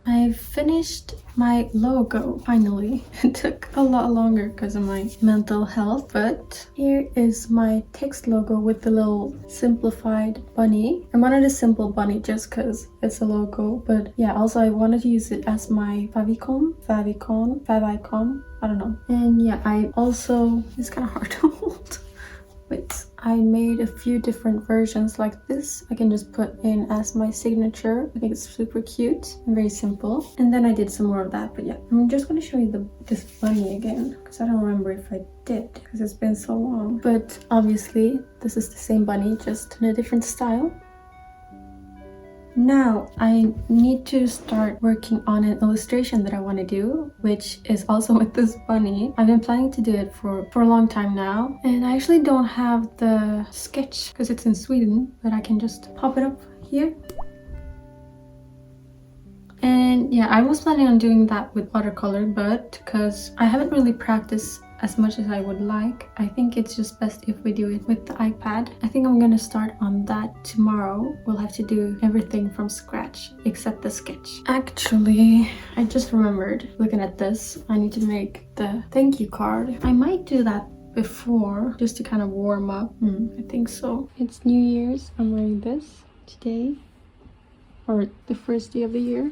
I finished my logo finally. It took a lot longer because of my mental health, but here is my text logo with the little simplified bunny. I wanted a simple bunny just because it's a logo, but yeah, also I wanted to use it as my favicon, I don't know. And yeah, I also, it's kind of hard to hold. Wait, I made a few different versions like this. I can just put in as my signature. I think it's super cute and very simple. And then I did some more of that, but yeah. I'm just gonna show you this bunny again because I don't remember if I did because it's been so long. But obviously this is the same bunny, just in a different style. Now I need to start working on an illustration that I want to do, which is also with this bunny. I've been planning to do it for a long time now, and I actually don't have the sketch because it's in Sweden, but I can just pop it up here. And yeah, I was planning on doing that with watercolor, but because I haven't really practiced as much as I would like, I think it's just best if we do it with the iPad. I think I'm gonna start on that tomorrow. We'll have to do everything from scratch except the sketch. Actually, I just remembered looking at this, I need to make the thank you card. I might do that before just to kind of warm up. I think so. It's New Year's. I'm wearing this today, or the first day of the year.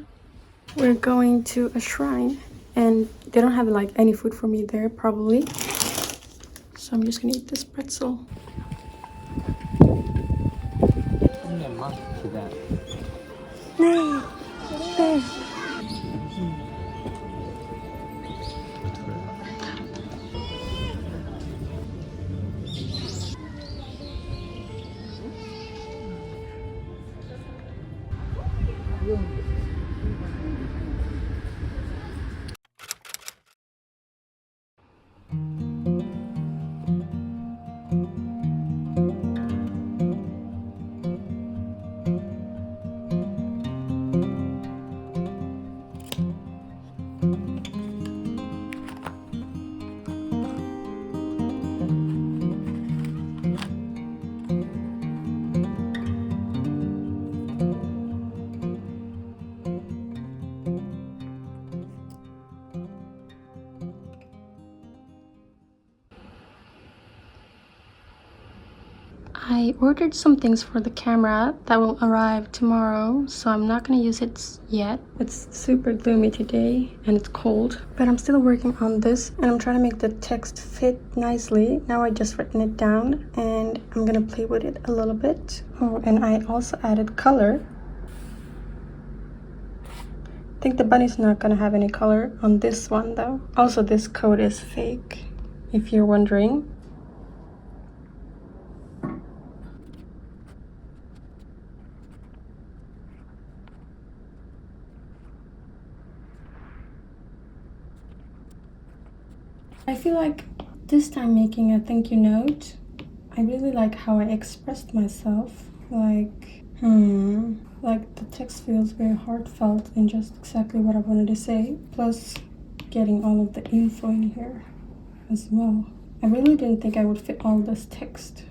We're going to a shrine and they don't have like any food for me there probably, so I'm just gonna eat this pretzel. I ordered some things for the camera that will arrive tomorrow, so I'm not gonna use it yet. It's super gloomy today and it's cold, but I'm still working on this and I'm trying to make the text fit nicely. Now I just written it down and I'm gonna play with it a little bit. Oh, and I also added color. I think the bunny's not gonna have any color on this one though. Also, this code is fake, if you're wondering. I feel like this time making a thank you note, I really like how I expressed myself. Like the text feels very heartfelt and just exactly what I wanted to say. Plus getting all of the info in here as well. I really didn't think I would fit all this text.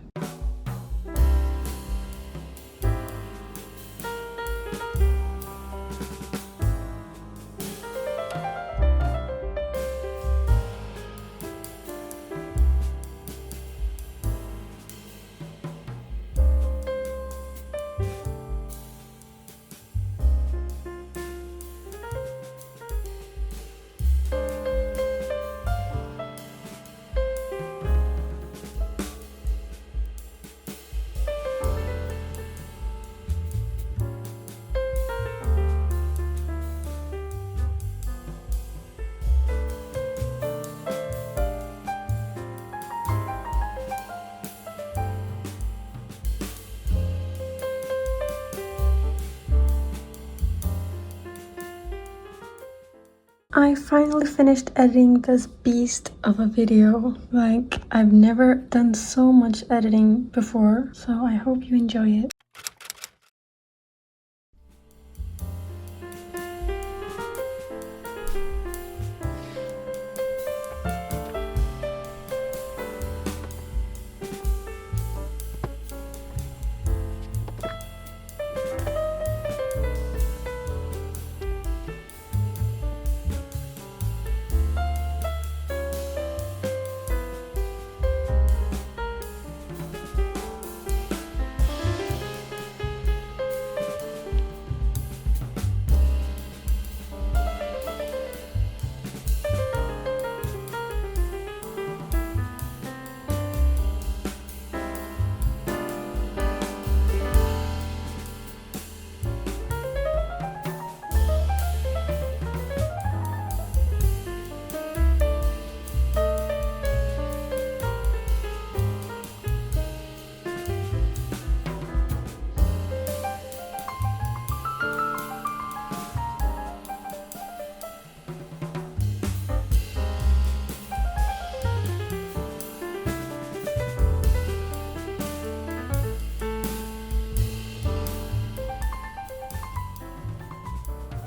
I finally finished editing this beast of a video. Like, I've never done so much editing before, so I hope you enjoy it.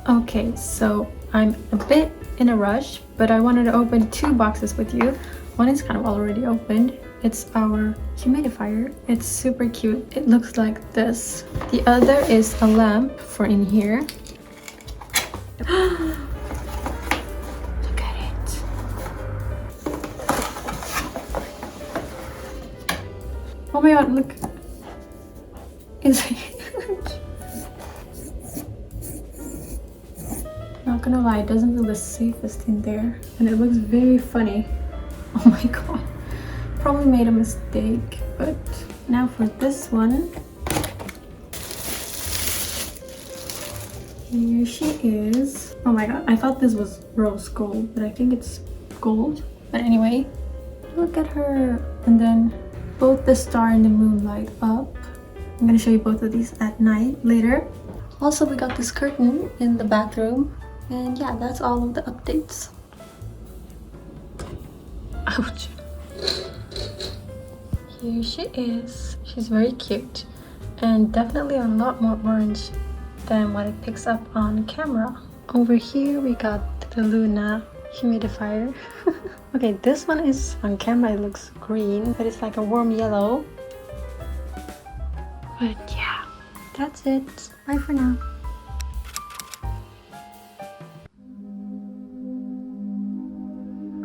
Okay, so I'm a bit in a rush, but I wanted to open two boxes with you. One is kind of already opened. It's our humidifier. It's super cute. It looks like this. The other is a lamp for in here. Look at it. Oh my god, look. It's not gonna lie, it doesn't feel the safest in there. And it looks very funny. Oh my god. Probably made a mistake, but now for this one. Here she is. Oh my god, I thought this was rose gold, but I think it's gold. But anyway, look at her. And then both the star and the moon light up. I'm gonna show you both of these at night later. Also, we got this curtain in the bathroom. And yeah, that's all of the updates. Ouch. Here she is. She's very cute. And definitely a lot more orange than what it picks up on camera. Over here we got the Luna humidifier. Okay, this one is on camera, it looks green, but it's like a warm yellow. But yeah, that's it. Bye for now.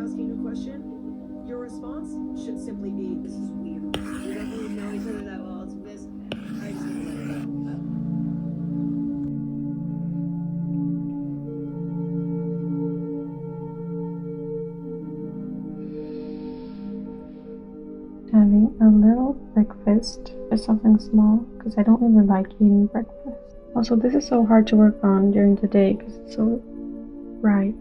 Asking a question, your response should simply be, "This is weird. We don't really know each other that well. It's this. I just need to let it go." Having a little breakfast, just something small, because I don't really like eating breakfast. Also, this is so hard to work on during the day because it's so bright.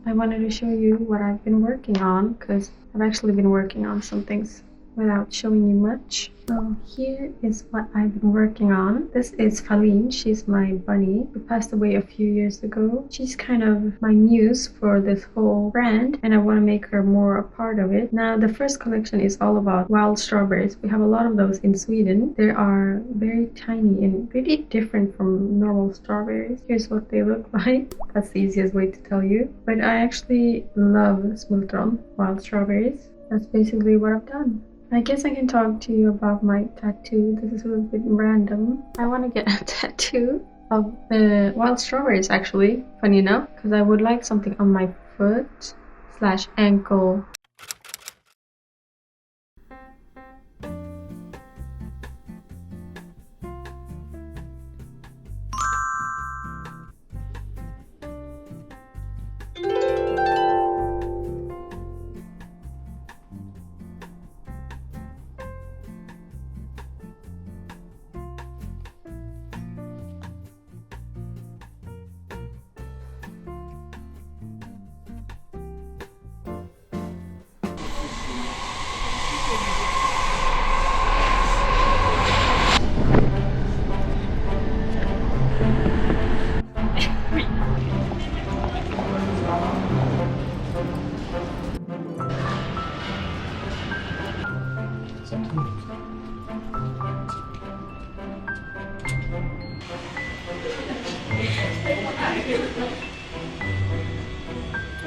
I wanted to show you what I've been working on because I've actually been working on some things without showing you much. So here is what I've been working on. This is Faline. She's my bunny who passed away a few years ago. She's kind of my muse for this whole brand and I want to make her more a part of it. Now the first collection is all about wild strawberries. We have a lot of those in Sweden. They are very tiny and really different from normal strawberries. Here's what they look like. That's the easiest way to tell you. But I actually love smultron, wild strawberries. That's basically what I've done. I guess I can talk to you about my tattoo. This is a little bit random. I want to get a tattoo of wild strawberries actually, funny enough, because I would like something on my foot / ankle.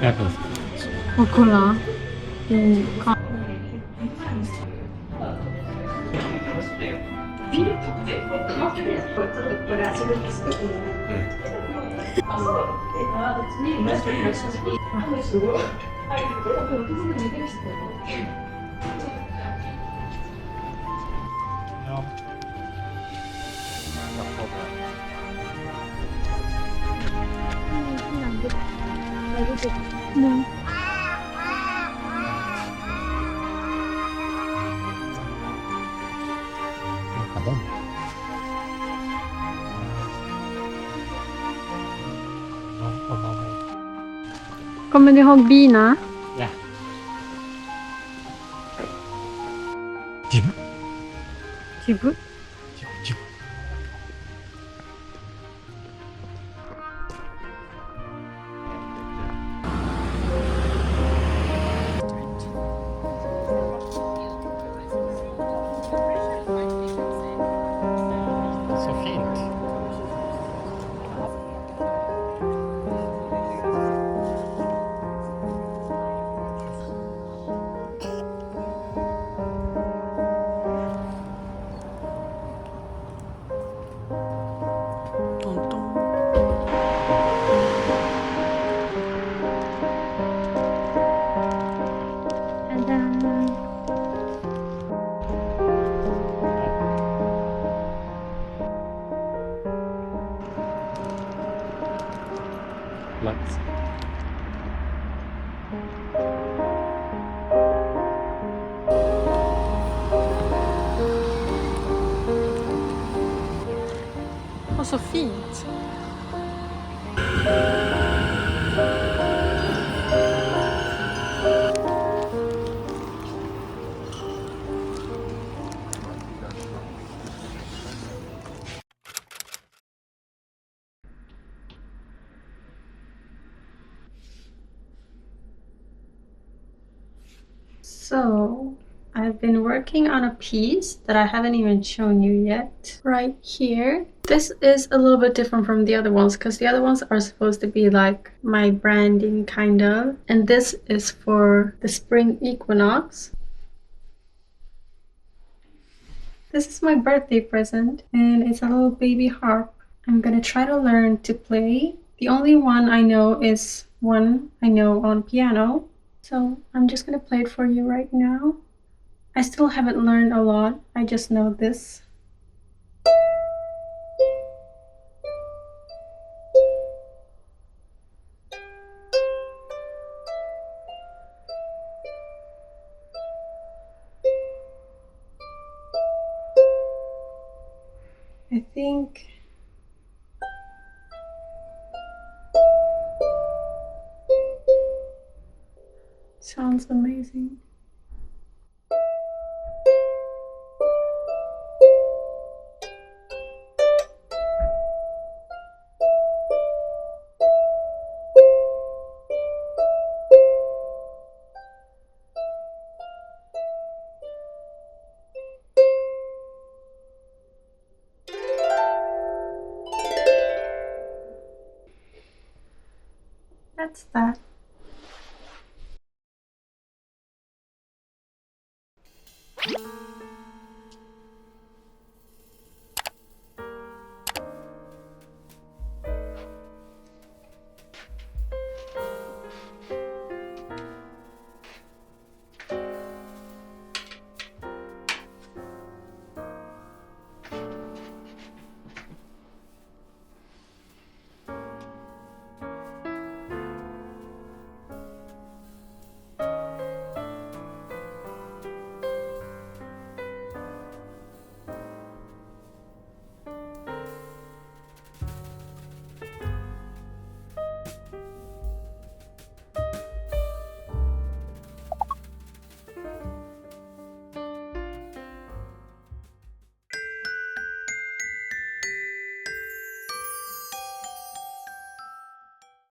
Apple. Rucola. No. No problem. No. Kadam. Kommer du ihåg bina? Ja. Jibu. Kibu. Jibu. Så fint. Plats. Åh, så fint. So, I've been working on a piece that I haven't even shown you yet. Right here. This is a little bit different from the other ones because the other ones are supposed to be like my branding kind of. And this is for the spring equinox. This is my birthday present and it's a little baby harp. I'm gonna try to learn to play. The only one I know is one I know on piano. So I'm just gonna play it for you right now. I still haven't learned a lot. I just know this. I think sounds amazing. That's that.